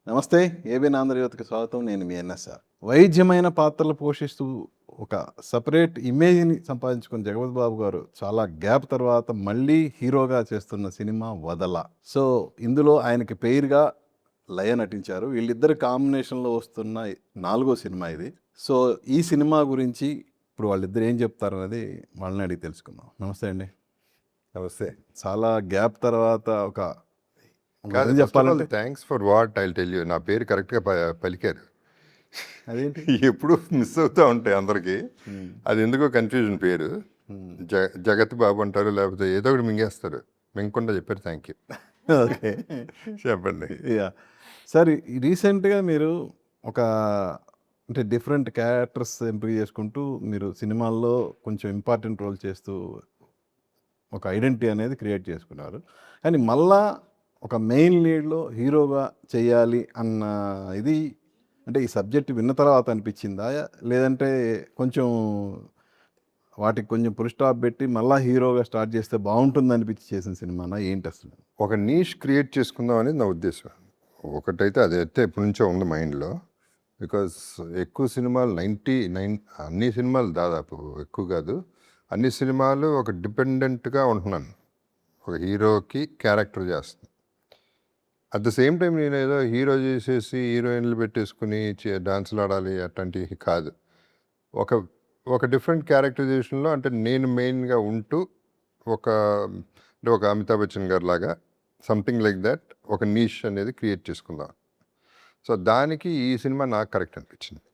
నమస్తే. ఏబీఎన్ ఆంధ్రజ్యోతికి స్వాగతం. నేను మీ ఎన్ఎస్ఆర్. వైవిధ్యమైన పాత్రలు పోషిస్తూ ఒక సెపరేట్ ఇమేజ్‌ని సంపాదించుకున్న జగపతి బాబు గారు చాలా గ్యాప్ తర్వాత మళ్ళీ హీరోగా చేస్తున్న సినిమా 'వదల'. సో, ఇందులో ఆయనకి పెయిర్‌గా లయ నటించారు. వీళ్ళిద్దరి కాంబినేషన్‌లో వస్తున్న 4వ సినిమా ఇది. సో, ఈ సినిమా గురించి ఇప్పుడు వాళ్ళిద్దరు ఏం చెప్తారనేది వాళ్ళని అడిగి తెలుసుకుందాం. నమస్తే అండి. నమస్తే. చాలా గ్యాప్ తర్వాత ఒక కాదు, నిజం చెప్పాలంటే thanks for what I will tell you. నా పేరు కరెక్ట్‌గా పలికారు. అదేంటి? ఎప్పుడు మిస్ అవుతా ఉంటాయి అందరికి. అది ఎందుకో కన్ఫ్యూజన్ పేరు. జగత్ బాబు అంటారు, లేకపోతే ఏదో ఒకటి మింగేస్తారు. మింగకుండా చెప్పారు థ్యాంక్ యూ. ఓకే. చెప్పండి. యాహ్! సార్, రీసెంట్‌గా మీరు ఒక అంటే డిఫరెంట్ క్యారెక్టర్స్ ఎంపిక చేసుకుంటూ మీరు సినిమాల్లో కొంచెం ఇంపార్టెంట్ రోల్ చేస్తూ ఒక ఐడెంటిటీ అనేది క్రియేట్ చేసుకున్నారు. కానీ మళ్ళా ఒక మెయిన్ లీడ్‌లో హీరోగా చేయాలి అన్న ఇది అంటే ఈ సబ్జెక్ట్ విన్న తర్వాత అనిపించిందా? లేదంటే కొంచెం వాటికి కొంచెం ఫుల్ స్టాప్ పెట్టి మళ్ళా హీరోగా స్టార్ట్ చేస్తే బాగుంటుంది అనిపించి చేసిన సినిమానా ఏంటి అసలు? ఒక నీష్ క్రియేట్ చేసుకుందాం అనేది నా ఉద్దేశం. ఒకటైతే అదైతే ఎప్పటి నుంచో ఉంది మైండ్లో. బికాజ్ ఎక్కువ సినిమాలు 99 అన్ని సినిమాలు దాదాపు ఎక్కువ కాదు, అన్ని సినిమాలు ఒక డిపెండెంట్గా ఉంటున్నాను. ఒక హీరోకి క్యారెక్టర్ చేస్తాను. అట్ ద సేమ్ టైం నేను ఏదో హీరో చేసేసి హీరోయిన్లు పెట్టేసుకుని డాన్సులు ఆడాలి అట్లాంటివి కాదు. ఒక ఒక డిఫరెంట్ క్యారెక్టరైజేషన్లో అంటే నేను మెయిన్గా ఉంటూ అంటే ఒక అమితాబ్ బచ్చన్ గారి లాగా సంథింగ్ లైక్ దట్ ఒక నీష్ అనేది క్రియేట్ చేసుకుందాం. సో దానికి ఈ సినిమా నాకు కరెక్ట్ అనిపించింది.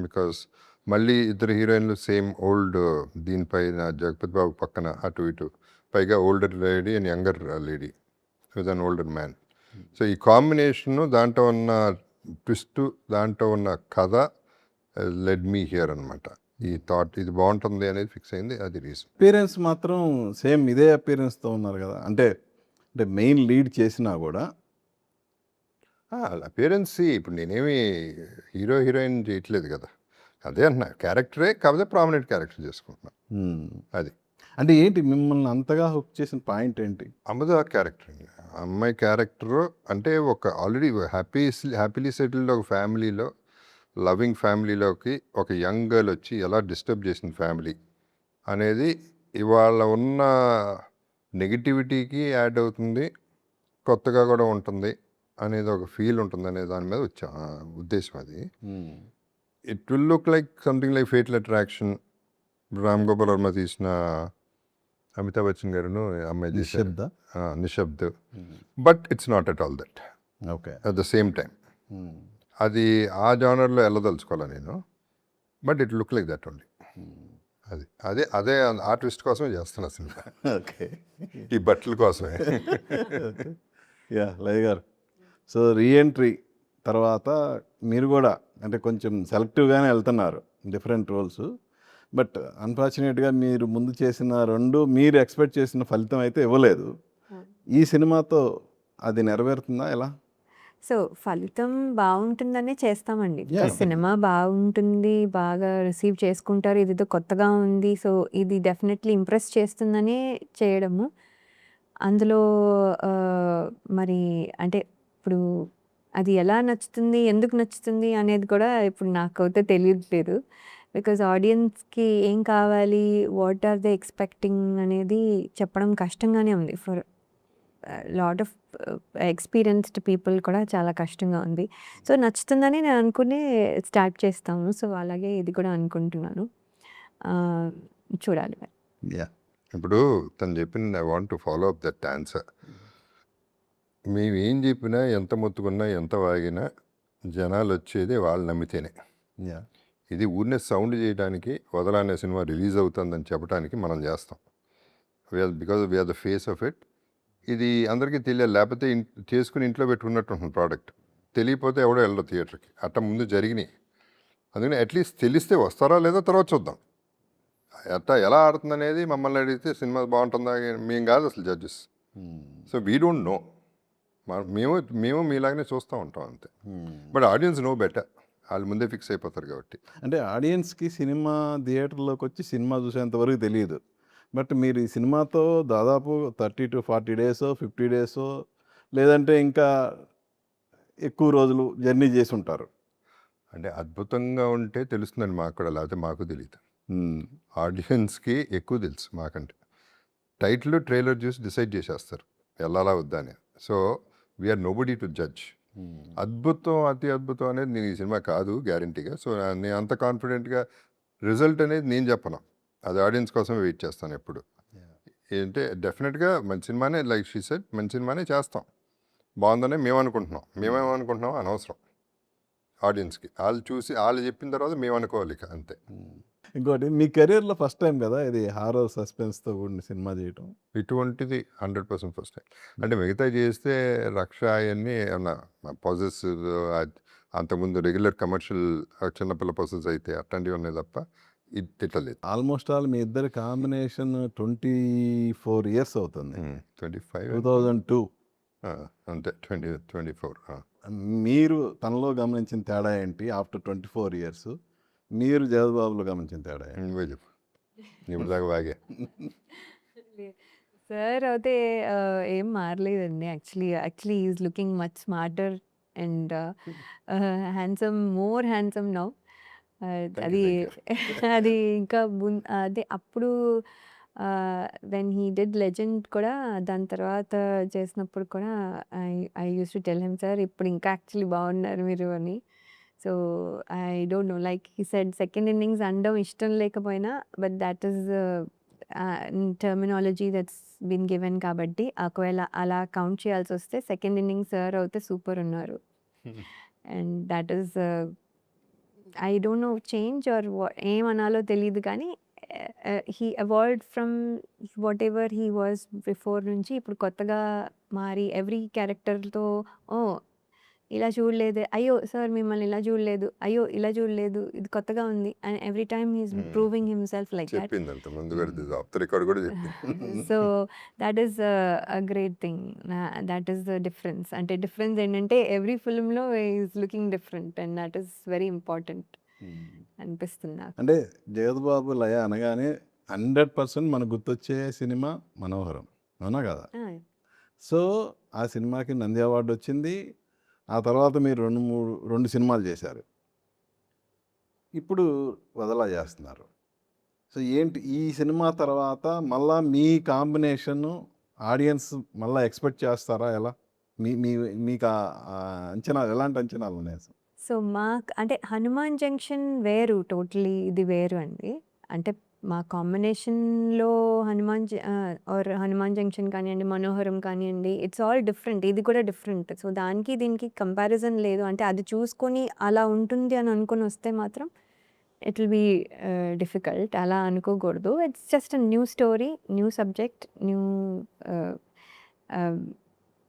బికాస్ మళ్ళీ ఇద్దరు హీరోయిన్లు సేమ్ ఓల్డ్, దీనిపైన జగపతి బాబు పక్కన అటు ఇటు, పైగా older lady and younger lady with an older man. So ఈ కాంబినేషను, దాంట్లో ఉన్న ట్విస్ట్, దాంట్లో ఉన్న కథ లెడ్ మీ హియర్ అనమాట. ఈ థాట్ ఇది బాగుంటుంది అనేది ఫిక్స్ అయింది. అది రీజన్. అపియరెన్స్ మాత్రం సేమ్ ఇదే అపియరెన్స్‌తో ఉన్నారు కదా! అంటే మెయిన్ లీడ్ చేసినా కూడా అపియరెన్స్ ఇప్పుడు నేనేమి హీరోయిన్ చేయట్లేదు కదా. అదే అంటున్నా, క్యారెక్టరే కాకపోతే ప్రామినెంట్ క్యారెక్టర్ చేసుకుంటున్నా. అది అంటే ఏంటి మిమ్మల్ని అంతగా హుక్ చేసిన పాయింట్ ఏంటి? అమృత క్యారెక్టర్, అమ్మాయి క్యారెక్టరు అంటే ఒక ఆల్రెడీ హ్యాపీలీ సెటిల్డ్ ఒక ఫ్యామిలీలో, లవింగ్ ఫ్యామిలీలోకి ఒక యంగ్ గర్ల్ వచ్చి ఎలా డిస్టర్బ్ చేసిన ఫ్యామిలీ అనేది ఇవాళ ఉన్న నెగిటివిటీకి యాడ్ అవుతుంది, కొత్తగా కూడా ఉంటుంది అనేది ఒక ఫీల్ ఉంటుంది అనే దాని మీద వచ్చా ఉద్దేశం. అది it will look like something like Fatal Attraction, Ram Gopal Varma తీసిన అమితాబ్ బచ్చన్ గారును అమ్మాయి Nishabd. Nishabd. But it's not at all that. Okay. At the same time అది ఆ జానర్లో వెళ్ళదలుచుకోవాలా నేను. But it look like that only. అది అదే అదే ఆ ట్విస్ట్ కోసమే చేస్తున్నా సినిమా. ఓకే. ఈ బట్టల కోసమే. యా, లయ గారు. సో రీఎంట్రీ తర్వాత మీరు కూడా అంటే కొంచెం సెలెక్టివ్గానే వెళ్తున్నారు డిఫరెంట్ రోల్స్. బట్ అన్ఫార్చునేట్గా మీరు ముందు చేసిన 2 మీరు ఎక్స్పెక్ట్ చేసిన ఫలితం అయితే ఇవ్వలేదు. ఈ సినిమాతో అది నెరవేరుతుందా ఎలా? సో ఫలితం బాగుంటుందనే చేస్తామండి. Yeah. సినిమా బాగుంటుంది, బాగా రిసీవ్ చేసుకుంటారు, ఇదేదో కొత్తగా ఉంది, సో ఇది డెఫినెట్లీ ఇంప్రెస్ చేస్తుందనే చేయడము. అందులో మరి అంటే ఇప్పుడు అది ఎలా నచ్చుతుంది, ఎందుకు నచ్చుతుంది అనేది కూడా ఇప్పుడు నాకైతే తెలియట్లేదు. బికాజ్ ఆడియన్స్కి ఏం కావాలి, వాట్ ఆర్ దే ఎక్స్పెక్టింగ్ అనేది చెప్పడం కష్టంగానే ఉంది. For lot of experienced people కూడా చాలా కష్టంగా ఉంది. సో నచ్చుతుందని నేను అనుకుని స్టార్ట్ చేస్తాము. సో అలాగే ఇది కూడా అనుకుంటున్నాను. చూడాలి మరి. యా. ఇప్పుడు తను చెప్పింది I want to follow up that answer. మేము ఏం చెప్పినా, ఎంత మొత్తుకున్నా, ఎంత వాగినా జనాలు వచ్చేది వాళ్ళు నమ్మితేనే. యా. ఇది ఊరినే సౌండ్ చేయడానికి, వదల అనే సినిమా రిలీజ్ అవుతుందని చెప్పడానికి మనం చేస్తాం. Because we are the face of it. ఇది అందరికీ తెలియాలి, లేకపోతే చేసుకుని ఇంట్లో పెట్టుకున్నట్టు ఉంటుంది ప్రోడక్ట్. తెలియకపోతే ఎవడో వెళ్ళరు థియేటర్కి. అట్లా ముందు జరిగినాయి. అందుకని అట్లీస్ట్ తెలిస్తే వస్తారా లేదా తర్వాత చూద్దాం. అట్లా ఎలా ఆడుతుంది అనేది మమ్మల్ని అడిగితే సినిమా బాగుంటుందా, మేము కాదు అసలు judges. So we don't know. మేము మీలాగనే చూస్తూ ఉంటాం అంతే. But audience know better. వాళ్ళు ముందే ఫిక్స్ అయిపోతారు కాబట్టి. అంటే ఆడియన్స్కి సినిమా థియేటర్లోకి వచ్చి సినిమా చూసేంత వరకు తెలియదు. బట్ మీరు ఈ సినిమాతో దాదాపు 30 to 40 డేసో 50 డేసో లేదంటే ఇంకా ఎక్కువ రోజులు జర్నీ చేసి ఉంటారు. అంటే అద్భుతంగా ఉంటే తెలుస్తుందండి మాకు కూడా, లేకపోతే మాకు తెలియదు. హ్మ్. ఆడియన్స్కి ఎక్కువ తెలుసు మాకంటే. టైటిల్ ట్రైలర్ చూసి డిసైడ్ చేసేస్తారు వెళ్ళాలా వద్దా అని. So we are nobody to judge. అద్భుతం అతి అద్భుతం అనేది నేను ఈ సినిమా కాదు గ్యారంటీగా. సో నేను అంత కాన్ఫిడెంట్గా రిజల్ట్ అనేది నేను చెప్పను, అది ఆడియన్స్ కోసమే వెయిట్ చేస్తాను ఎప్పుడు. ఏంటంటే డెఫినెట్గా మంచి సినిమానే, లైక్ షీ సెడ్, మంచి సినిమానే చేస్తాం. బాగుందనే మేము అనుకుంటున్నాం. మేమేమనుకుంటున్నాం అనవసరం ఆడియన్స్కి. వాళ్ళు చూసి వాళ్ళు చెప్పిన తర్వాత మేము అనుకోవాలి ఇక అంతే. ఇంకోటి మీ కెరీర్లో ఫస్ట్ టైం కదా ఇది హారర్ సస్పెన్స్తో కూడిన సినిమా చేయటం. ఇటువంటిది 100% ఫస్ట్ టైం. అంటే మిగతా చేస్తే రక్ష అవన్నీ ఏమన్నా పొజెసివ్, అంతకుముందు రెగ్యులర్ కమర్షియల్ చిన్నపిల్ల పొజెస్ అయితే అట్లాంటివి ఉన్నాయి తప్ప ఇది తిట్టలేదు. ఆల్మోస్ట్ ఆల్ మీ ఇద్దరి కాంబినేషన్ 24 ఇయర్స్ అవుతుంది. 25 2002. అంతే 24. మీరు తనలో గమనించిన తేడా ఏంటి ఆఫ్టర్ 24 ఇయర్స్? మీరు జగద్బాబులో గమనించిన తేడా ఏంటి? నువ్వే చెప్పు, ఇప్పుడు దాకా బాగే. సార్ అయితే ఏం మారలేదండి. Actually is looking much smarter and more handsome now. అది అది ఇంకా అదే అప్పుడు వెన్ హీ డిడ్ లెజెండ్ కూడా, దాని తర్వాత చేసినప్పుడు కూడా I use to tell him, sir ఇప్పుడు ఇంకా యాక్చువల్లీ బాగున్నారు మీరు అని. So I don't know, like he said second innings అనడం ఇష్టం లేకపోయినా, but that is terminology that's been given కాబట్టి ఒకవేళ అలా కౌంట్ చేయాల్సి వస్తే సెకండ్ ఇన్నింగ్స్ సార్ అయితే సూపర్ ఉన్నారు. And that is I don't know change or ఏమనాలో తెలియదు కానీ he avoid from whatever he was before నుంచి ఇప్పుడు కొత్తగా మారి ఎవ్రీ క్యారెక్టర్తో ఓ ఇలా చూడలేదు, అయ్యో సార్ మిమ్మల్ని ఇలా చూడలేదు, అయ్యో ఇలా చూడలేదు, ఇది కొత్తగా ఉంది and every time he's proving himself like that. చెప్పింది అంత ముందు కూడా ఆఫ్ ద రికార్డ్ కూడా చెప్పింది. So that is a great thing. That is the difference. అంటే డిఫరెన్స్ ఏంటంటే ఎవ్రీ ఫిల్మ్లో is looking different and that is very important అనిపిస్తుంది నాకు. అంటే జగద్బాబు లయ అనగానే 100% మనకు గుర్తొచ్చే సినిమా మనోహరం, అవునా కదా? సో ఆ సినిమాకి నంది అవార్డు వచ్చింది. ఆ తర్వాత మీరు 2 సినిమాలు చేశారు. ఇప్పుడు వదలా చేస్తున్నారు. సో ఏంటి ఈ సినిమా తర్వాత మళ్ళా మీ కాంబినేషన్ ఆడియన్స్ మళ్ళీ ఎక్స్పెక్ట్ చేస్తారా? ఎలా మీకు అంచనాలు, ఎలాంటి అంచనాలు ఉన్నాయి? సో మాకు అంటే హనుమాన్ జంక్షన్ వేరు, టోటలీ ఇది వేరు అండి. అంటే మా కాంబినేషన్లో హనుమాన్ జంక్షన్ కానివ్వండి, మనోహరం కానివ్వండి, ఇట్స్ ఆల్ డిఫరెంట్. ఇది కూడా డిఫరెంట్. సో దానికి దీనికి కంపారిజన్ లేదు. అంటే అది చూసుకొని అలా ఉంటుంది అని అనుకుని వస్తే మాత్రం ఇట్ విల్ బీ డిఫికల్ట్. అలా అనుకోకూడదు. It's just a new story, new subject, new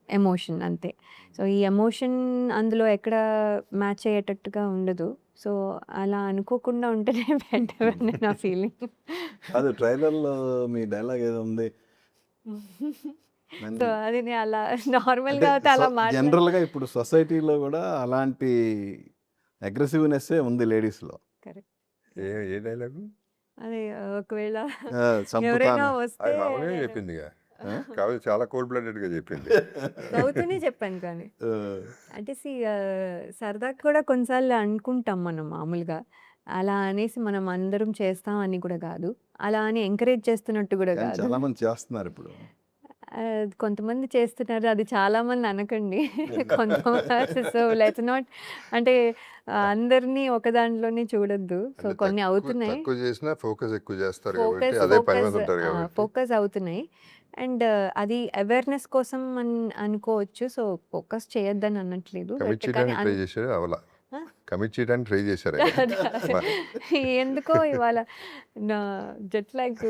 emotion అంతే. సో ఈ ఎమోషన్ అందులో ఎక్కడ మ్యాచ్ అయ్యేటట్టుగా ఉండదు. సో అలా అనుకోకుండా ఉంటేనే బెటర్ అని నా ఫీలింగ్. అది ట్రైలర్లో మీ డైలాగ్ ఏదో ఉంది. సో అది నేను అలా నార్మల్గా అయితే అలా జనరల్గా ఇప్పుడు సొసైటీలో కూడా అలాంటి అగ్రెసివ్నెస్ ఉంది లేడీస్లో. కరెక్ట్. ఏ డైలాగు? అదే ఒకవేళ చంపుతాను ఎవరైనా వస్తే అది మామూలుగా చెప్పిందిగా, కాబట్టి చాలా కోల్డ్ బ్లడెడ్గా చెప్పింది. నవ్వుతూనే చెప్పాను కానీ అంటే సరదాగా కూడా కొన్నిసార్లు అనుకుంటాం మనం మామూలుగా. అలా అనేసి మనం అందరం చేస్తాం అని కూడా కాదు, అలా అని ఎంకరేజ్ చేస్తున్నట్టు కూడా కానీ కాదు. చాలా మంది చేస్తున్నారు ఇప్పుడు. కొంతమంది చేస్తున్నారు, అది చాలా మంది అనకండి. కొంతమంది. సో లెట్స్ నాట్, అంటే అందరినీ ఒక దాంట్లోనే చూడొద్దు. సో అంటే కొన్ని అవుతున్నాయి, తక్కువ చేసినా ఫోకస్ ఎక్కువ చేస్తారు కాబట్టి, అదే పని మీద ఉంటారు కాబట్టి. ఫోకస్ అవుతున్నాయి. అండ్ అది అవేర్నెస్ కోసం అనుకోవచ్చు. సో ఫోకస్ చేయొద్దని అనట్లేదు. కమిట్ చేయడానికి ట్రై చేశారు, అవలా కమిట్ చేయడానికి ట్రై చేశారు. ఎందుకో ఇవాళ నా జెట్ లాగ్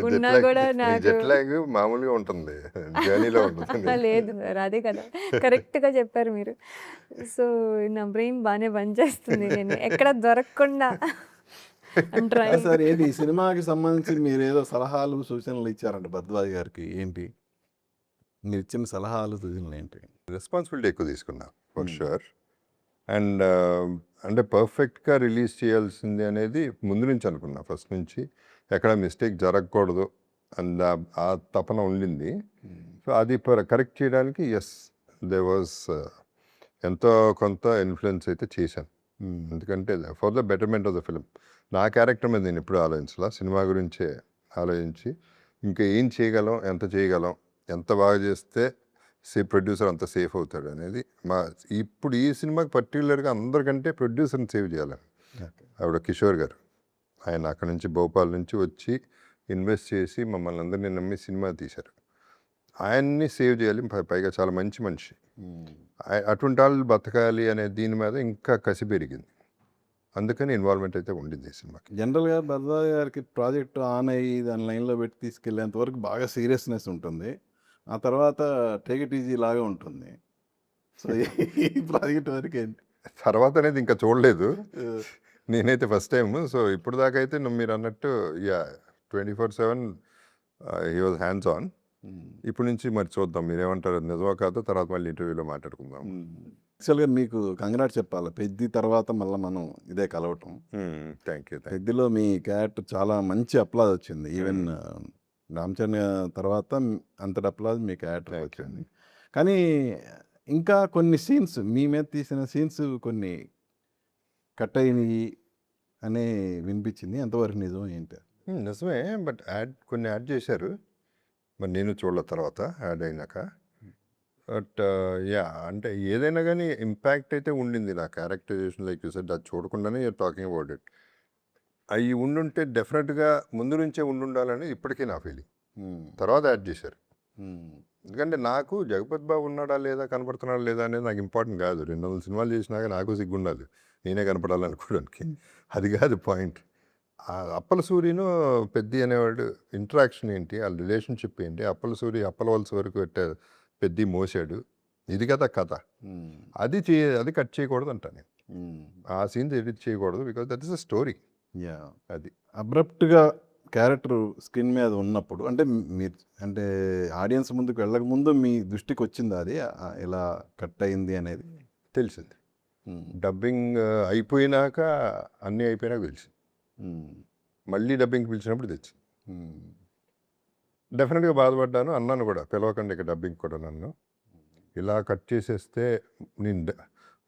ఉన్నా కూడా నాకు జెట్ లాగ్ మామూలుగా ఉంటుంది, జర్నీలో ఉంటుంది. లేదు సార్, అదే కదా కరెక్ట్గా చెప్పారు మీరు. సో నా బ్రెయిన్ బాగానే పనిచేస్తుంది, నేను ఎక్కడ దొరకకుండా సార్ ఏంటి ఈ సినిమాకి సంబంధించి మీరు ఏదో సలహాలు సూచనలు ఇచ్చారంట భరద్వాజ్ గారికి, ఏంటి మీరు ఇచ్చిన సలహాలు సూచనలు ఏంటి? రెస్పాన్సిబిలిటీ ఎక్కువ తీసుకున్నా ఫర్ షూర్. అండ్ అంటే పర్ఫెక్ట్గా రిలీజ్ చేయాల్సింది అనేది ముందు నుంచి అనుకున్నా, ఫస్ట్ నుంచి ఎక్కడ మిస్టేక్ జరగకూడదు అండ్ ఆ తపన ఉండింది. సో అది కరెక్ట్ చేయడానికి ఎస్ దే వాజ్ ఎంతో కొంత ఇన్ఫ్లుయెన్స్ అయితే చేశాను. ఎందుకంటే for the betterment of the film. నా క్యారెక్టర్ మీద నేను ఎప్పుడు ఆలోచించలా. సినిమా గురించే ఆలోచించి ఇంకా ఏం చేయగలం, ఎంత చేయగలం, ఎంత బాగా చేస్తే ప్రొడ్యూసర్ అంత సేఫ్ అవుతాడు అనేది ఇప్పుడు ఈ సినిమాకి పర్టికులర్గా అందరికంటే ప్రొడ్యూసర్ని సేవ్ చేయాలని ఆవిడ కిషోర్ గారు. ఆయన అక్కడ నుంచి భోపాల్ నుంచి వచ్చి ఇన్వెస్ట్ చేసి మమ్మల్ని అందరినీ నమ్మి సినిమా తీశారు. ఆయన్ని సేవ్ చేయాలి, పైగా చాలా మంచి మనిషి. అటువంటి వాళ్ళు బతకాలి అనే దీని మీద ఇంకా కసి పెరిగింది. అందుకని ఇన్వాల్వ్మెంట్ అయితే ఉండింది ఈ సినిమాకి. జనరల్గా భరద్వాజ గారికి ప్రాజెక్ట్ ఆన్ అయ్యి దాని లైన్లో పెట్టి తీసుకెళ్ళేంత వరకు బాగా సీరియస్నెస్ ఉంటుంది. ఆ తర్వాత టేక్ ఇట్ ఈజీ లాగా ఉంటుంది. సో ఈ ప్రాజెక్ట్ వరకు ఏంటి తర్వాత అనేది ఇంకా చూడలేదు నేనైతే ఫస్ట్ టైం. సో ఇప్పుడు దాకా అయితే మీరు అన్నట్టు 24/7 హీ వాజ్ హ్యాండ్స్ ఆన్. ఇప్పుడు నుంచి మరి చూద్దాం మీరేమంటారు, నిజమో కాదో తర్వాత మళ్ళీ ఇంటర్వ్యూలో మాట్లాడుకుందాం. యాక్చువల్గా మీకు కంగ్రాట్ చెప్పాలి, పెద్ది తర్వాత మళ్ళీ మనం ఇదే కలవటం. Thank you. పెద్దిలో మీ క్యారెక్టర్ చాలా మంచి అప్లాజ్ వచ్చింది. ఈవెన్ రామచరణ్ తర్వాత అంతటి అప్లాజ్ మీ క్యారెక్టర్ వచ్చింది. కానీ ఇంకా కొన్ని సీన్స్ మీ మీద తీసిన సీన్స్ కొన్ని కట్ అయినవి అనే వినిపించింది. ఎంతవరకు నిజం ఏంటి? నిజమే, బట్ కొన్ని యాడ్ చేశారు. మరి నేను చూడలే తర్వాత యాడ్ అయినాక. బట్ అంటే ఏదైనా కానీ ఇంపాక్ట్ అయితే ఉండింది నా క్యారెక్టరైజేషన్. లైక్ యూ సెడ్, అది చూడకుండానే యూఆర్ టాకింగ్ అబౌట్ ఇట్. అవి ఉండుంటే డెఫినెట్గా ముందు నుంచే ఉండాలని ఇప్పటికీ నా ఫీలింగ్. తర్వాత యాడ్ చేశారు. ఎందుకంటే నాకు జగపతి బాబు ఉన్నాడా లేదా, కనపడుతున్నాడా లేదా అనేది నాకు ఇంపార్టెంట్ కాదు. 200 సినిమాలు చేసినాక నాకు సిగ్గుండాలి నేనే కనపడాలనుకోవడానికి. అది కాదు పాయింట్. అప్పల సూరిను పెద్ది అనేవాడు ఇంటరాక్షన్ ఏంటి, వాళ్ళ రిలేషన్షిప్ ఏంటి, అప్పల సూరి అప్పలవలస వరకు పెట్టారు, పెద్ది మోసాడు, ఇది కదా కథ. అది కట్ చేయకూడదు అంటా నేను. ఆ సీన్స్ ఎడిట్ చేయకూడదు, because that is a story. అది అబ్రప్ట్గా క్యారెక్టర్ స్క్రీన్ మీద ఉన్నప్పుడు అంటే మీరు అంటే ఆడియన్స్ ముందుకు వెళ్ళక ముందు మీ దృష్టికి వచ్చింది అది ఇలా కట్ అయింది అనేది? తెలిసింది. డబ్బింగ్ అయిపోయినాక, అన్నీ అయిపోయినాక తెలిసింది. మళ్ళీ డబ్బింగ్ పిలిచినప్పుడు తెచ్చింది. డెఫినెట్గా బాధపడ్డాను, అన్నాను కూడా, పిలవకండి ఇక డబ్బింగ్ కూడా నన్ను, ఇలా కట్ చేసేస్తే నేను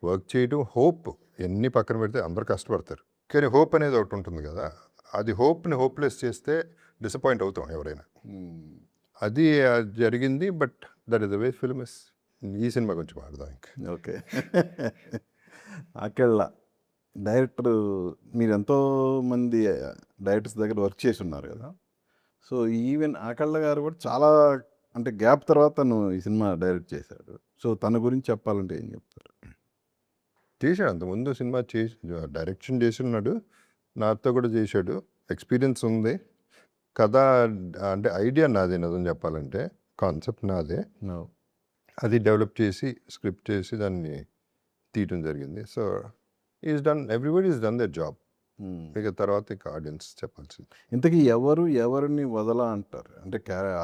వర్క్ చేయడం హోప్ ఎన్ని పక్కన పెడితే అందరు కష్టపడతారు, కానీ హోప్ అనేది ఒకటి ఉంటుంది కదా, అది హోప్ని హోప్లెస్ చేస్తే డిసప్పాయింట్ అవుతాం ఎవరైనా. అది జరిగింది. But that is the way film is. ఈ సినిమా గురించి మాట్లాడదాం ఇంకా. ఓకే. అక్కడ డైరెక్టర్ మీరు ఎంతోమంది డైరెక్టర్స్ దగ్గర వర్క్ చేసి ఉన్నారు కదా. సో ఈవెన్ ఆకళ్ళ గారు కూడా చాలా అంటే గ్యాప్ తర్వాత తను ఈ సినిమా డైరెక్ట్ చేశాడు. సో తన గురించి చెప్పాలంటే ఏం చెప్తారు? చేశాడు, అంతకుముందు సినిమా చేసి డైరెక్షన్ చేసి ఉన్నాడు, నాతో కూడా చేశాడు. ఎక్స్పీరియన్స్ ఉంది. కథ అంటే ఐడియా నాదే, నిజం చెప్పాలంటే కాన్సెప్ట్ నాదే. అది డెవలప్ చేసి స్క్రిప్ట్ చేసి దాన్ని తీయటం జరిగింది. So is done, everybody is done there job. ఇక తర్వాత ఇక ఆడియన్స్ చెప్పాల్సింది. ఇంతకీ ఎవరిని వదలా అంటారు? అంటే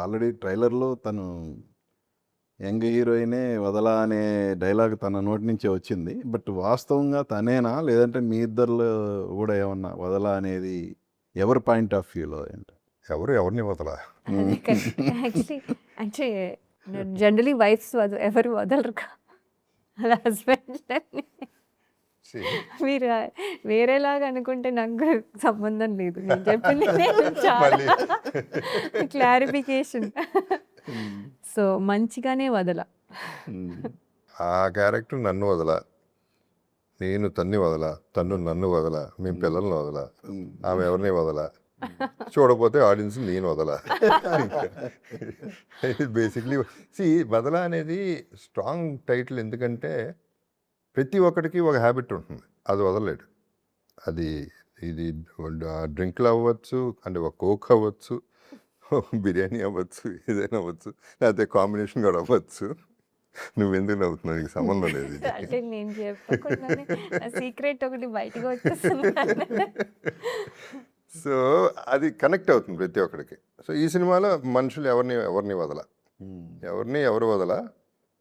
ఆల్రెడీ ట్రైలర్లో తను యంగ్ హీరోయినే వదలా అనే డైలాగ్ తన నోటి నుంచే వచ్చింది. బట్ వాస్తవంగా తనేనా, లేదంటే మీ ఇద్దరిలో కూడా ఏమన్నా వదలా అనేది ఎవరి పాయింట్ ఆఫ్ వ్యూలో ఏంటి? ఎవరిని వదలా? అంటే జనరలీ వైఫ్స్ ఎవరు వదలరు, అలా హస్బెండ్. మీరు వేరేలాగా అనుకుంటే నాకు సంబంధం లేదు, నేను చెప్పింది క్లారిఫికేషన్. సో మంచిగానే వదల. ఆ క్యారెక్టర్ నన్ను వదల, నేను తన్ని వదల, తను నన్ను వదల, మేము పిల్లల్ని వదల, ఆమె ఎవరిని వదల, చూడకపోతే ఆడియన్స్ నేను వదల. బేసిక్లీ వదల అనేది స్ట్రాంగ్ టైటిల్. ఎందుకంటే ప్రతి ఒక్కడికి ఒక హ్యాబిట్ ఉంటుంది, అది వదలలేడు. అది ఇది డ్రింక్లు అవ్వచ్చు, అంటే ఒక కోక్ అవ్వచ్చు, బిర్యానీ అవ్వచ్చు, ఏదైనా అవ్వచ్చు, లేకపోతే కాంబినేషన్ కూడా అవ్వచ్చు. నువ్వెందుకు నవ్వుతున్నావు, నీకు సంబంధం లేదు. అంటే నేను చెప్పకుండానే సీక్రెట్ ఒకటి బయటకు వచ్చేస్తుంది. సో అది కనెక్ట్ అవుతుంది ప్రతి ఒక్కడికి. సో ఈ సినిమాలో మనుషులు ఎవరిని వదల, ఎవరు వదల,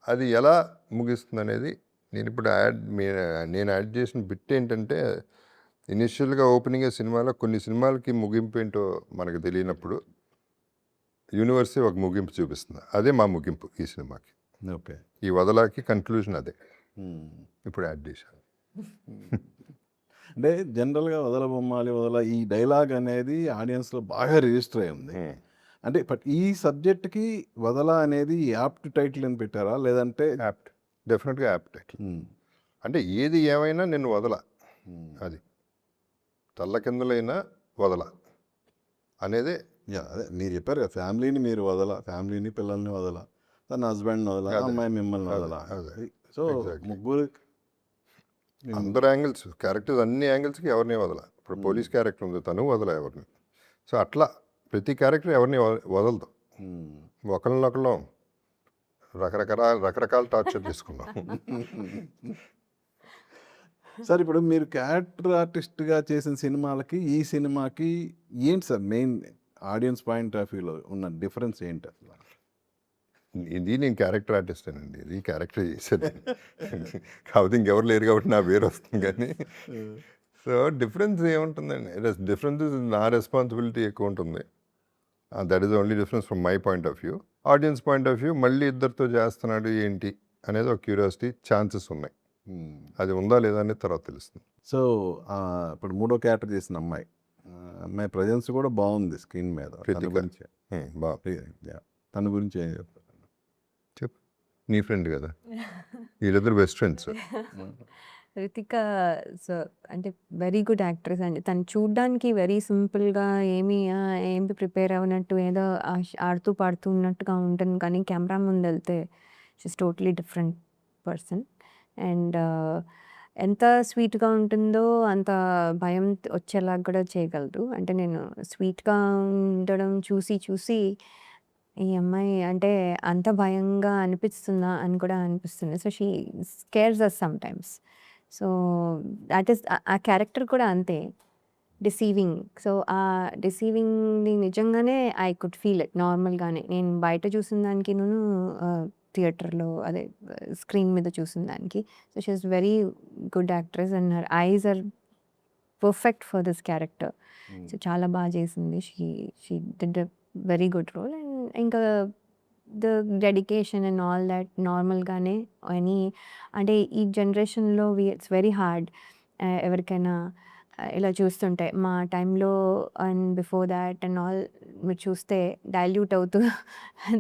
అది ఎలా ముగిస్తుంది అనేది నేను ఇప్పుడు నేను యాడ్ చేసిన బిట్ ఏంటంటే, ఇనిషియల్గా ఓపెనింగ్ సినిమాలో కొన్ని సినిమాలకి ముగింపు ఏంటో మనకు తెలియనప్పుడు యూనివర్సే ఒక ముగింపు చూపిస్తుంది. అదే మా ముగింపు ఈ సినిమాకి. ఓకే. ఈ వదలాకి కన్క్లూజన్ అదే. ఇప్పుడు యాడ్ చేశాను. అంటే జనరల్గా వదల బొమ్మాలి వదల ఈ డైలాగ్ అనేది ఆడియన్స్లో బాగా రిజిస్టర్ అయి ఉంది. అంటే బట్ ఈ సబ్జెక్ట్కి వదల అనేది యాప్ట్ టైటిల్ అని పెట్టారా లేదంటే యాప్ట్, డెఫినెట్గా యాప్ట్ టైటిల్. అంటే ఏది ఏమైనా నిన్ను వదల, అది తల్లకిందులైనా వదల అనేదే. అదే మీరు చెప్పారు కదా, ఫ్యామిలీని మీరు వదల, ఫ్యామిలీని పిల్లల్ని వదల, తన హస్బెండ్ని వదల, అదే. అమ్మాయి మిమ్మల్ని వదల. అదే. So Exactly. ముగ్గురు అందరు యాంగిల్స్, క్యారెక్టర్స్ అన్ని యాంగిల్స్కి ఎవరిని వదల. ఇప్పుడు పోలీస్ క్యారెక్టర్ ఉంది, తను వదల ఎవరిని. సో అట్లా ప్రతి క్యారెక్టర్ ఎవరిని వదలదు. ఒకళ్ళనొకళ్ళం రకరకాల టార్చర్ తీసుకున్నాం. సార్ ఇప్పుడు మీరు క్యారెక్టర్ ఆర్టిస్ట్గా చేసిన సినిమాలకి ఈ సినిమాకి ఏంటి sir main audience point of వ్యూలో ఉన్న డిఫరెన్స్ ఏంటి అసలు? ఇది నేను క్యారెక్టర్ ఆర్టిస్టేనండి, ఇది క్యారెక్టర్ చేసేది. కాకపోతే ఇంకెవరు లేరు కాబట్టి నా పేరు వస్తుంది కానీ. సో డిఫరెన్స్ ఏముంటుందండి, డిఫరెన్స్ నా రెస్పాన్సిబిలిటీ ఎక్కువ ఉంటుంది. That is only difference from my point of view. Audience point of view మళ్ళీ ఇద్దరితో చేస్తున్నాడు ఏంటి అనేది ఒక క్యూరియాసిటీ, ఛాన్సెస్ ఉన్నాయి. అది ఉందా లేదా అనేది తర్వాత తెలుస్తుంది. సో ఇప్పుడు మూడో క్యారెక్టర్ చేసిన అమ్మాయి, అమ్మాయి ప్రజెన్స్ కూడా బాగుంది స్క్రీన్ మీద. తన కృతిక. గురించి బాగా Yeah. తన గురించి ఏం చెప్తారు? చెప్పు, నీ ఫ్రెండ్ కదా, వీళ్ళిద్దరు బెస్ట్ ఫ్రెండ్స్. రితిక సో అంటే వెరీ గుడ్ యాక్ట్రెస్ అండి. తను చూడ్డానికి వెరీ సింపుల్గా ఏమి ప్రిపేర్ అవ్వనట్టు ఏదో ఆడుతూ పాడుతూ ఉన్నట్టుగా ఉంటుంది, కానీ కెమెరా ముందు వెళ్తే she's totally different person. And ఎంత స్వీట్గా ఉంటుందో అంత భయం వచ్చేలాగా కూడా చేయగలదు. అంటే నేను స్వీట్గా ఉండడం చూసి ఈ అమ్మాయి అంటే అంత భయంగా అనిపిస్తుందా అని కూడా అనిపిస్తుంది. So she scares us sometimes. So that is a character కూడా అంతే డిసీవింగ్. సో ఆ డిసీవింగ్ని నిజంగానే ఐ కుడ్ ఫీల్ ఇట్ నార్మల్గానే. నేను బయట చూసిన దానికి థియేటర్లో అదే స్క్రీన్ మీద చూసిన దానికి. So she is very good actress and her eyes are perfect for this character. So చాలా బాగా చేసింది. She did a very good role. And ఇంకా the dedication and all that నార్మల్గానే అంటే ఈ జనరేషన్లో ఇట్స్ వెరీ హార్డ్ ఎవరికైనా ఇలా చూస్తుంటే. మా టైంలో and before that and all మీరు చూస్తే డైల్యూట్ అవుతూ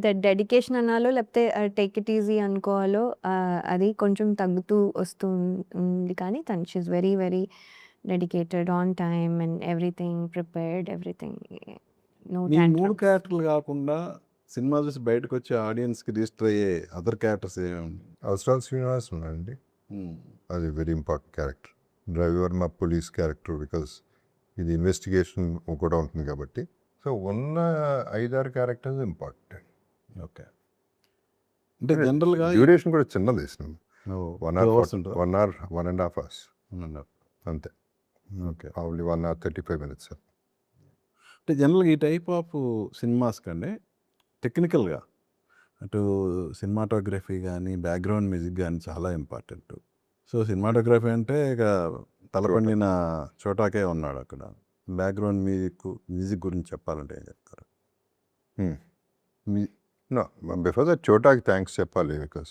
దట్ డెడికేషన్ అనాలో లేకపోతే టేక్ ఇట్ ఈజీ అనుకోవాలో అది కొంచెం తగ్గుతూ వస్తూ ఉంది. కానీ తను she's very very dedicated, on time and everything prepared, everything. No ఈ మూడు క్యారెక్టర్లు కాకుండా సినిమా చూసి బయటకు వచ్చే ఆడియన్స్కి రిజిస్టర్ అయ్యే అదర్ క్యారెక్టర్స్ ఏమేమి? అవసరాలు శ్రీనివాస్ ఉన్నాడండి, అది very important character. Ravi Varma police character, because ఇది ఇన్వెస్టిగేషన్ కూడా ఉంటుంది కాబట్టి. సో ఉన్న 5-6 క్యారెక్టర్స్ ఇంపార్టెంట్. ఓకే. అంటే జనరల్గా డ్యూరేషన్ కూడా చిన్నది సినిమా, 1 hour, ఉంటుంది 1 hour, 1.5 hours అంతే. ఓకే. Only 1 hour 35 minutes. అంటే జనరల్గా ఈ టైప్ ఆఫ్ సినిమాస్ కంటే టెక్నికల్గా అటు సినిమాటోగ్రఫీ కానీ బ్యాక్గ్రౌండ్ మ్యూజిక్ కానీ చాలా ఇంపార్టెంట్. సో సినిమాటోగ్రఫీ అంటే ఇక తలపండిన చోటాకే ఉన్నాడు అక్కడ. బ్యాక్గ్రౌండ్ మ్యూజిక్ గురించి చెప్పాలంటే ఏం చెప్తారు? No, before that, Chota's thanks చెప్పాలి, because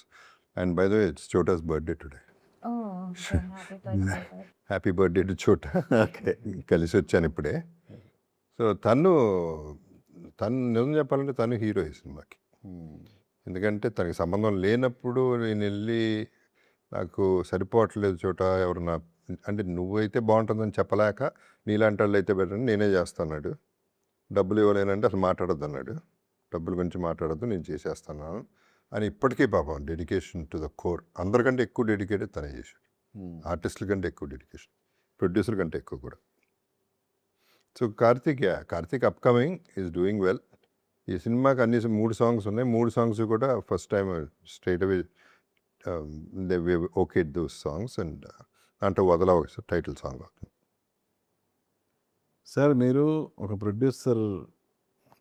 and by the way, it's Chota's birthday today. Happy birthday to చోటా. ఓకే. కలిసి వచ్చాను ఇప్పుడే. సో తను నిజం చెప్పాలంటే తను హీరో ఈ సినిమాకి. ఎందుకంటే తనకి సంబంధం లేనప్పుడు నేను వెళ్ళి నాకు సరిపోవట్లేదు చోట, ఎవరన్నా అంటే నువ్వైతే బాగుంటుందని చెప్పలేక నీలాంటి వాళ్ళు అయితే బెటర్, నేనే చేస్తాన్నాడు. డబ్బులు ఇవ్వలేనంటే అసలు మాట్లాడొద్దు అన్నాడు, డబ్బుల గురించి మాట్లాడొద్దు, నేను చేసేస్తాను అని. ఇప్పటికీ పాపం డెడికేషన్ టు ద కోర్. అందరికంటే ఎక్కువ డెడికేటెడ్ తనే చేశాడు. ఆర్టిస్టుల కంటే ఎక్కువ డెడికేషన్, ప్రొడ్యూసర్ కంటే ఎక్కువ కూడా. So Karthik upcoming is doing well. ఈ సినిమాకి అన్ని 3 songs ఉన్నాయి. 3 songs కూడా first time straight away they okay those songs. And అంటే వదల టైటిల్ సాంగ్ అవుతుంది. సార్ మీరు ఒక ప్రొడ్యూసర్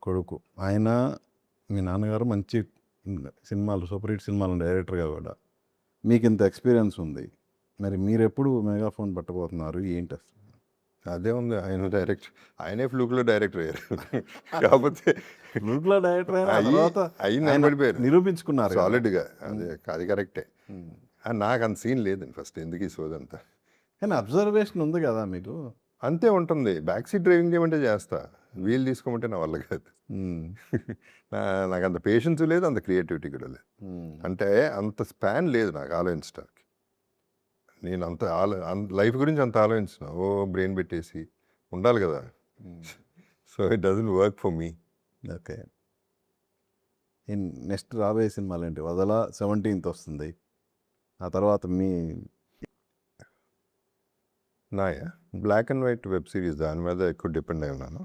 కొడుకు, ఆయన మీ నాన్నగారు మంచి సినిమాలు సూపర్ హిట్ సినిమాలు డైరెక్టర్గా కూడా మీకు ఇంత ఎక్స్పీరియన్స్ ఉంది. మరి మీరు ఎప్పుడు మెగాఫోన్ పట్టబోతున్నారు ఏంటి అసలు? అదే ఉంది, ఆయనే ఫ్లూక్లో డైరెక్టర్ అయ్యారు. కాకపోతే ఫ్లూక్లో డైరెక్టర్ అయిన తర్వాత అయ్యి ఆయన పడిపోయారు నిరూపించుకున్నారు కదా. సాలిడ్గా. అది కరెక్టే. నాకు అంత సీన్ లేదండి ఫస్ట్, ఎందుకు ఈ సోదంతా. కానీ అబ్జర్వేషన్ ఉంది కదా మీకు. అంతే ఉంటుంది. బ్యాక్ సీట్ డ్రైవింగ్ చేయమంటే చేస్తా, వీల్ తీసుకోమంటే నా వల్ల కాదు. నాకు అంత పేషెన్స్ లేదు, అంత క్రియేటివిటీ కూడా లేదు. అంటే అంత స్పాన్ లేదు నాకు ఆలోచించడానికి. నేను అంత లైఫ్ గురించి అంత ఆలోచించిన, బ్రెయిన్ పెట్టేసి ఉండాలి కదా. So it doesn't work for me. Okay. Next రాబోయే సినిమాలు ఏంటి? వదల 17th వస్తుంది, ఆ తర్వాత మీ నాయా black and white web series, దాని మీద ఎక్కువ డిపెండ్ అయి ఉన్నాను.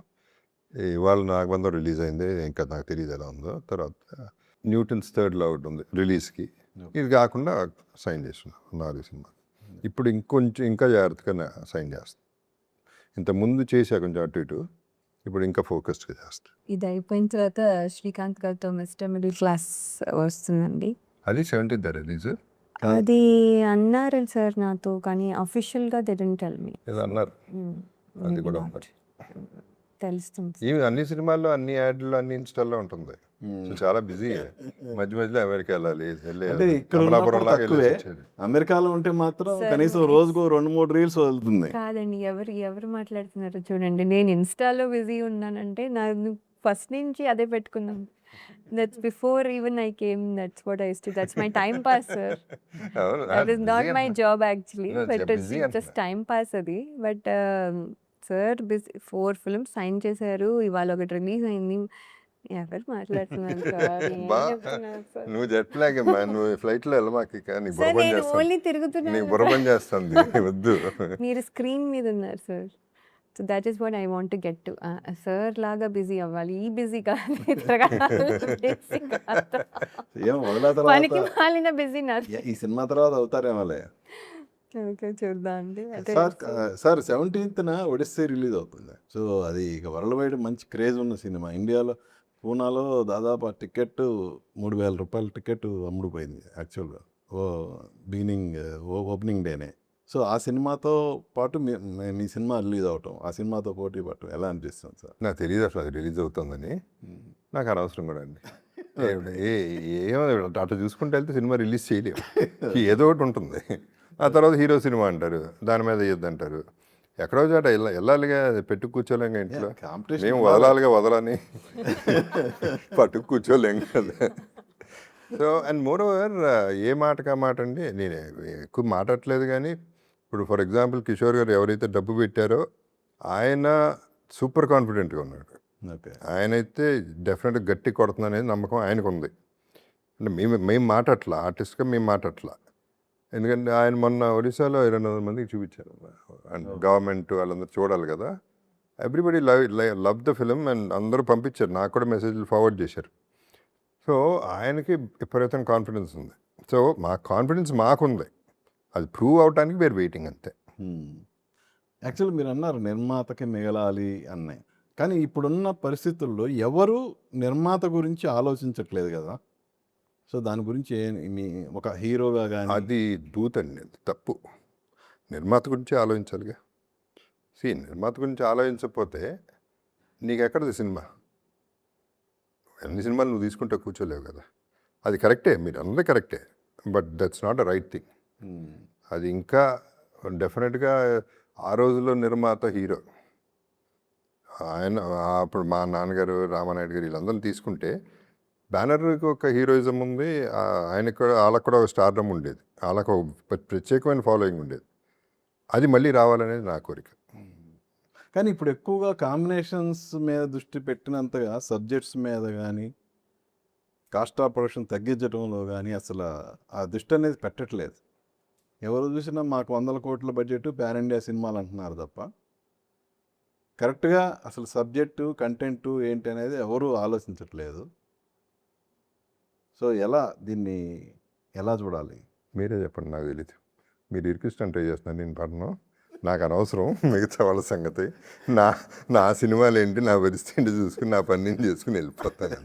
ఇవాళ నాగబంధం రిలీజ్ అయింది, ఇంకా నాకు తెలియదు ఎలా ఉందో. తర్వాత న్యూటన్స్ థర్డ్ లా ఒకటి ఉంది రిలీజ్కి. ఇది కాకుండా సైన్ చేస్తున్నాను 4 సినిమా. ఇప్పుడు ఇంకా జాగ్రత్తగా సైన్ చేస్తాను. ఇంతకుముందు చేసా కొంచెం అటు ఇటు, ఇప్పుడు ఇంకా ఫోకస్డ్గా చేస్తాను. ఇది అయిపోయిన తర్వాత శ్రీకాంత్ గారితో మిస్టర్ మిడిల్ క్లాస్ వస్తుందండి. అది 17th రిలీజ్ అది అన్నారు సార్ నాతో, కానీ అఫీషియల్గా దే డిడ్ంట్ టెల్ మీ. ఏదో అన్నారు. అది కూడా ఉంది. తెలుస్తుంది. ఈ అన్ని సినిమాల్లో, అన్ని యాడ్లు, అన్ని ఇన్స్టాల్లో ఉంటుంది. సో చాలా బిజీ. మధ్య మధ్యలో అమెరికా వెళ్ళాలి, అంటే ఇక్కడ ఉన్నప్పుడు తక్కువే. అమెరికాలో ఉంటే మాత్రం కనీసం రోజుకు 2-3 రీల్స్ వదులుతుంది. కాదండి, ఎవరు మాట్లాడుతున్నారు చూడండి. నేను ఇన్స్టాలో బిజీ ఉన్నానంటే నేను ఫస్ట్ నుంచి అదే పెట్టుకున్నాను. That's before even I came. That's what I used to. That's my time pass sir. That is not my job actually, but it's just time pass అది. బట్ సార్ 4 ఫిల్మ్స్ సైన్ చేశారు, ఇవాళ ఒకటి release అయింది. ఎవరు మాట్లాడుతున్నారు sir? నువ్వు jet lag అమ్మా, నువ్వు ఫ్లైట్లో వెళ్ళమాకి, కానీ ఓన్లీ తిరుగుతున్నాను. నీకు బుర్రపని చేస్తుంది, వద్దు. మీరు స్క్రీన్ మీద ఉన్నారు sir. So that is what I want to get to. Sir లాగా బిజీ అవ్వాలి, ఈ బిజీ కాదు, ఏం వదల పనికి తర్వాత మాలిన బిజీ నా. ఈ సినిమా తర్వాత అవుతారేమోలే. ఓకే, చూద్దాం అండి. సార్ 17th ఒడిస్సీ రిలీజ్ అవుతుంది. సో అది ఇక వరల్డ్ వైడ్ మంచి క్రేజ్ ఉన్న సినిమా. ఇండియాలో పూనాలో దాదాపు ఆ టికెట్ 3,000 రూపాయల టికెట్ అమ్ముడుపోయింది యాక్చువల్గా బిగినింగ్ ఓపెనింగ్ డేనే. సో ఆ సినిమాతో పాటు మీ సినిమా రిలీజ్ అవటం, ఆ సినిమాతో పోటీ పడటం ఎలా అనిపిస్తుంది సార్? నాకు తెలియదు అసలు అది రిలీజ్ అవుతుందని. నాకు అనవసరం కూడా అండి. ఏమో అట్లా చూసుకుంటే వెళ్తే సినిమా రిలీజ్ చేయలేము, ఏదో ఒకటి ఉంటుంది. ఆ తర్వాత హీరో సినిమా అంటారు, దాని మీద ఇద్దంటారు. ఎక్కడో చాట వెళ్ళాలిగా, పెట్టు కూర్చోలేం ఇంట్లో. మేము వదలని పట్టుకు కూర్చోలేం కదా. సో అండ్ మోర్ ఓవర్ ఏ మాటకా మాట అండి, నేను ఎక్కువ మాట్లాడట్లేదు. కానీ ఇప్పుడు ఫర్ ఎగ్జాంపుల్ కిషోర్ గారు ఎవరైతే డబ్బు పెట్టారో ఆయన సూపర్ కాన్ఫిడెంట్గా ఉన్నాడు. ఆయనైతే డెఫినెట్గా గట్టి కొడుతుందనేది నమ్మకం ఆయనకు ఉంది. అంటే మేము మాట్లాడట్లా, ఆర్టిస్ట్గా మేము మాట్లాడట్లా. ఎందుకంటే ఆయన మొన్న ఒడిశాలో 200 మందికి చూపించారు. అండ్ గవర్నమెంట్ వాళ్ళందరూ చూడాలి కదా. Everybody love the film and అందరూ పంపించారు, నాకు కూడా మెసేజ్లు ఫార్వర్డ్ చేశారు. సో ఆయనకి విపరీతం కాన్ఫిడెన్స్ ఉంది. సో మా కాన్ఫిడెన్స్ మాకుంది, అది ప్రూవ్ అవడానికి వేరు వెయిటింగ్ అంతే. యాక్చువల్లీ మీరు అన్నారు నిర్మాతకి మిగలాలి అన్నాయి, కానీ ఇప్పుడున్న పరిస్థితుల్లో ఎవరు నిర్మాత గురించి ఆలోచించట్లేదు కదా. సో దాని గురించి మీ ఒక హీరోగా కానీ అది అండి, అది తప్పు. నిర్మాత గురించి ఆలోచించాలిగా. నిర్మాత గురించి ఆలోచించకపోతే నీకు ఎక్కడది సినిమా? అన్ని సినిమాలు నువ్వు తీసుకుంటే కూర్చోలేవు కదా. అది కరెక్టే, మీరు అందరూ కరెక్టే, but that's not a right thing. అది ఇంకా డెఫినెట్గా ఆ రోజుల్లో నిర్మాత హీరో ఆయన. అప్పుడు మా నాన్నగారు రామానాయుడు గారు వీళ్ళందరినీ తీసుకుంటే బ్యానర్కి ఒక హీరోయిజం ఉంది, ఆయనకు కూడా వాళ్ళకు కూడా ఒక స్టార్డమ్ ఉండేది, వాళ్ళకు ఒక ప్రత్యేకమైన ఫాలోయింగ్ ఉండేది. అది మళ్ళీ రావాలనేది నా కోరిక. కానీ ఇప్పుడు ఎక్కువగా కాంబినేషన్స్ మీద దృష్టి పెట్టినంతగా సబ్జెక్ట్స్ మీద కానీ కాస్ట్ ఆఫ్ ప్రొడక్షన్ తగ్గించడంలో కానీ అసలు ఆ దృష్టి అనేది పెట్టట్లేదు. ఎవరు చూసినా మాకు 100 కోట్ల బడ్జెట్ పాన్ ఇండియా సినిమాలు అంటున్నారు తప్ప కరెక్ట్గా అసలు సబ్జెక్టు కంటెంటు ఏంటి అనేది ఎవరు ఆలోచించట్లేదు. సో దీన్ని ఎలా చూడాలి? మీరే చెప్పండి, నాకు తెలియదు. మీరు ఇరికిష్టం ట్రై చేస్తున్నారు, నేను పడను, నాకు అనవసరం మిగతా వాళ్ళ సంగతి. నా సినిమాలు ఏంటి, నా పరిస్థితి ఏంటి చూసుకుని నా పని నేను చేసుకుని వెళ్ళిపోతాను.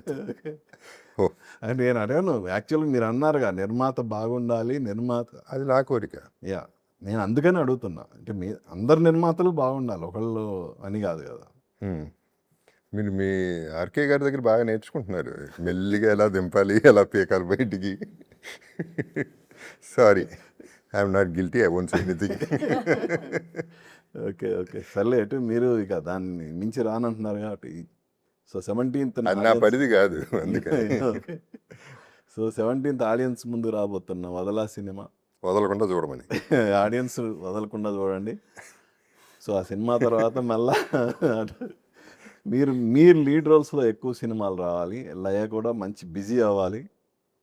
అంటే నేను అడగను, యాక్చువల్గా మీరు అన్నారుగా నిర్మాత బాగుండాలి, నిర్మాత అది నా కోరిక. నేను అందుకని అడుగుతున్నా. అంటే అందరు నిర్మాతలు బాగుండాలి, ఒకళ్ళు అని కాదు కదా. మీరు మీ ఆర్కే గారి దగ్గర బాగా నేర్చుకుంటున్నారు, మెల్లిగా ఎలా దింపాలి, ఎలా పీకాలి బయటికి. Sorry, I'm not guilty, I won't say anything. Okay. Okay. సర్లే ఎటు మీరు ఇక దాన్ని మించి రానంటున్నారు కాబట్టి సో 17th అది నా పరిధి కాదు, అందుకని ఓకే. సో 17th ఆడియన్స్ ముందు రాబోతున్న వదలా సినిమా వదలకుండా చూడమని. ఆడియన్స్ వదలకుండా చూడండి. సో ఆ సినిమా తర్వాత మళ్ళా మీరు లీడ్ రోల్స్లో ఎక్కువ సినిమాలు రావాలి. లయ కూడా మంచి బిజీ అవ్వాలి.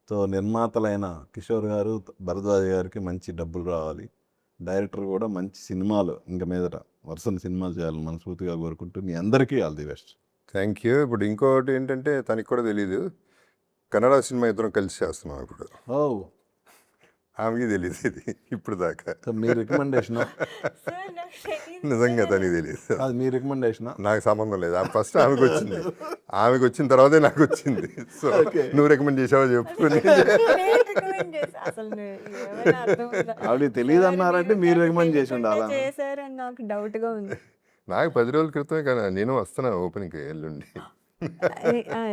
సో నిర్మాతలైన కిషోర్ గారు, భరద్వాజ్ గారికి మంచి డబ్బులు రావాలి. డైరెక్టర్ కూడా మంచి సినిమాలు ఇంక మీదట వరుసన సినిమాలు చేయాలని మనస్ఫూర్తిగా కోరుకుంటూ మీ అందరికీ all the best. Thank you. ఇప్పుడు ఇంకోటి ఏంటంటే తనకి కూడా తెలీదు, కన్నడ సినిమా ఇద్దరం కలిసి చేస్తున్నాం ఇప్పుడు. ఓ ఆమెకి తెలియదు ఇది ఇప్పుడు దాకా. సో మీ రికమెండేషన్ నిజంగా తనకి తెలియదు, అది మీ రికమెండేషన్ నాకు సంబంధం లేదు. ఫస్ట్ ఆమెకు వచ్చింది, ఆమెకు వచ్చిన తర్వాతే నాకు వచ్చింది. సో నువ్వు రికమెండ్ చేసావో చెప్పు. ఆవిడ తెలియదు అన్నారంటే మీరు రికమెండ్ చేసి ఉండాలా? చేశారని నాకు డౌట్ గా ఉంది. నాకు 10 రోజుల క్రితమే కానీ నేను వస్తున్నా ఓపెనింగ్ ఎల్లుండి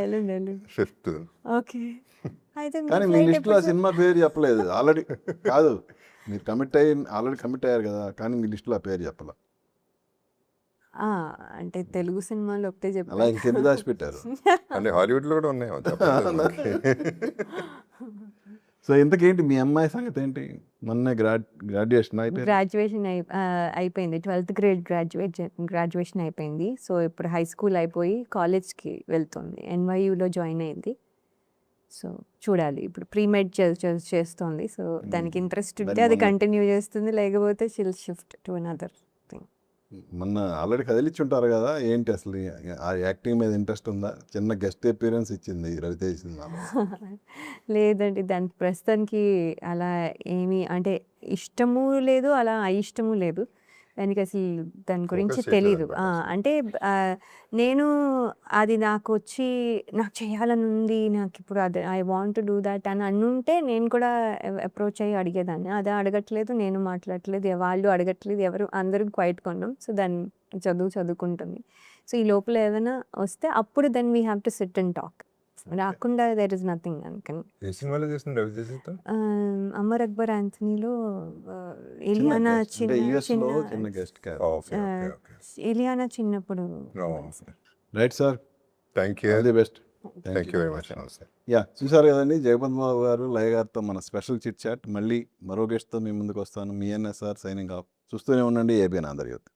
ఎల్లుండి 5th. ఓకే. అయితే కానీ మీ లిస్ట్లో ఆ సినిమా పేరు చెప్పలేదు. ఆల్రెడీ కాదు, మీరు ఆల్రెడీ కమిట్ అయ్యారు కదా, కానీ మీ లిస్ట్లో ఆ పేరు చెప్పాల. అంటే తెలుగు సినిమాలు ఒకటే అలా చెప్పారు. ఇంకెందుకు దాచిపెట్టారు? అంటే హాలీవుడ్లో కూడా ఉన్నాయి సో ఇంతకేంటి మీ అమ్మాయి సంగతి ఏంటి? మొన్న గ్రాడ్యుయేషన్ అయిపోయింది. గ్రాడ్యుయేషన్ అయిపోయింది. 12th గ్రేడ్ గ్రాడ్యుయేషన్ అయిపోయింది. సో ఇప్పుడు హై స్కూల్ అయిపోయి కాలేజ్కి వెళ్తుంది. NYUలో జాయిన్ అయింది. సో చూడాలి, ఇప్పుడు ప్రీమెడ్ చేస్తుంది. సో దానికి ఇంట్రెస్ట్ ఉంటే దాని అది మొన్న- కంటిన్యూ చేస్తుంది, లేకపోతే షిల్ షిఫ్ట్ టు అనదర్ థింగ్. మొన్న ఆల్రెడీ కదిలిచ్చుంటారు కదా, ఏంటి అసలు ఆ యాక్టింగ్ మీద ఇంట్రెస్ట్ ఉందా? చిన్న గెస్ట్ అపీరెన్స్ ఇచ్చింది రవితేజ్ సినిమాలో. లేదండి, దానికి ప్రస్తుతానికి అలా ఏమీ అంటే ఇష్టము లేదు, అలా అయిష్టము లేదు. దానికి అసలు దాని గురించి Focus తెలీదు. చేయట్లేదు అంటే నేను అది నాకు చేయాలని ఉంది, నాకు ఇప్పుడు అది I want to do that అని అనుంటే నేను కూడా అప్రోచ్ అయ్యి అడిగేదాన్ని. అదే అడగట్లేదు, నేను మాట్లాడట్లేదు, వాళ్ళు అడగట్లేదు, ఎవరు అందరూ క్వైట్ కొన్నాం. సో దాన్ని చదువుకుంటుంది. సో ఈ లోపల ఏదైనా వస్తే అప్పుడు then we have to sit and talk. రాకుండా దెర్ ఇస్ నథింగ్ అనుకని. ఏ సినిమాలో చేసిన రవితేజతో? అమర్ అక్బర్ ఆంథనీలో ఇలియానా చిన్న గెస్ట్ ఇలియానా చిన్నప్పుడు. Right sir, thank you, all the best. Thank you very much. Yeah, చూసారు కదండి జగపతి బాబు గారు, లయ గారితో మన స్పెషల్ చిట్ చాట్. మళ్ళీ మరో గెస్ట్తో మీ ముందుకు వస్తాను. మీ NSR సైనింగ్ ఆఫ్. చూస్తూనే ఉండండి ABN ఆంధ్రజ్యోతి.